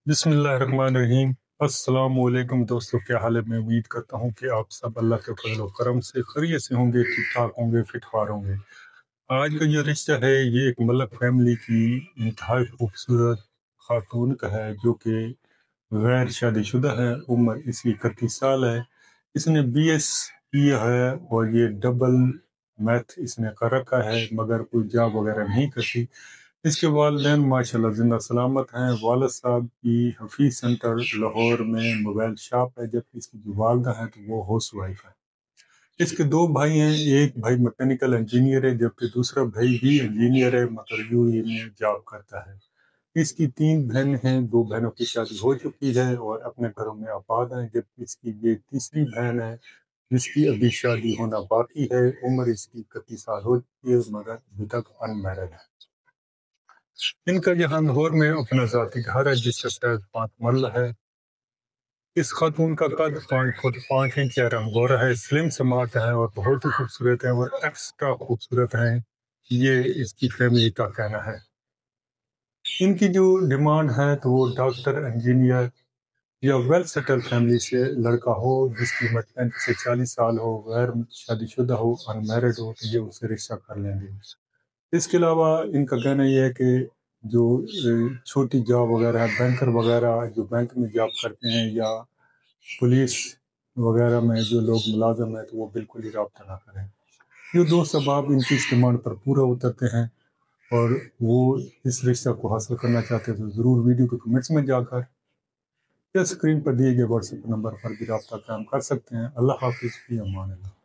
بسم اللہ الرحمن الرحیم۔ السلام علیکم دوستو، کیا حال ہے؟ میں امید کرتا ہوں کہ آپ سب اللہ کے فضل و کرم سے خیریت سے ہوں گے، ٹھیک ٹھاک ہوں گے، فٹ فار ہوں گے۔ آج کا جو رشتہ ہے یہ ایک ملک فیملی کی انتہائی خوبصورت خاتون کا ہے، جو کہ غیر شادی شدہ ہے۔ عمر اس کی 31 سال ہے۔ اس نے BS کیا ہے اور یہ ڈبل میتھ اس نے کر رکھا ہے، مگر کوئی جاب وغیرہ نہیں کرتی۔ اس کے والدین ماشاءاللہ زندہ سلامت ہیں۔ والد صاحب کی حفیظ سینٹر لاہور میں موبائل شاپ ہے، جبکہ اس کی جو والدہ ہے تو وہ ہاؤس وائف ہے۔ اس کے 2 بھائی ہیں، ایک بھائی میکینیکل انجینئر ہے جبکہ دوسرا بھائی بھی انجینئر ہے مگر UAE میں جاب کرتا ہے۔ اس کی 3 بہن ہیں، 2 بہنوں کی شادی ہو چکی ہے اور اپنے گھروں میں آباد ہیں، جبکہ اس کی یہ تیسری بہن ہے جس کی ابھی شادی ہونا باقی ہے۔ عمر اس کی 31 سال ہو چکی ہے مگر ابھی تک ان میرڈ ہے۔ ان کا یہاں لاہور میں اپنا ذاتی گھر ہے جس کا سائز 5 مرلہ ہے۔ اس خاتون کا قد 5 فٹ 5 انچ ہے، رنگ گورا ہے، سلم سمارٹ ہے اور بہت ہی خوبصورت ہے اور ایکسٹرا خوبصورت ہیں، یہ اس کی فیملی کا کہنا ہے۔ ان کی جو ڈیمانڈ ہے تو وہ ڈاکٹر، انجینئر یا ویل سیٹل فیملی سے لڑکا ہو جس کی عمر 35 سے 40 سال ہو، غیر شادی شدہ ہو، ان میرڈ ہو، تو یہ اسے رشتہ کر لیں گے۔ اس کے علاوہ ان کا کہنا یہ ہے کہ جو چھوٹی جاب وغیرہ ہے، بینکر وغیرہ جو بینک میں جاب کرتے ہیں یا پولیس وغیرہ میں جو لوگ ملازم ہیں تو وہ بالکل ہی رابطہ نہ کریں۔ یہ 2 سباب ان کی اس ڈیمانڈ پر پورا اترتے ہیں اور وہ اس رشتہ کو حاصل کرنا چاہتے ہیں تو ضرور ویڈیو کے کمنٹس میں جا کر یا اسکرین پر دیے گئے WhatsApp نمبر پر بھی رابطہ قائم کر سکتے ہیں۔ اللہ حافظ، فی امان اللہ۔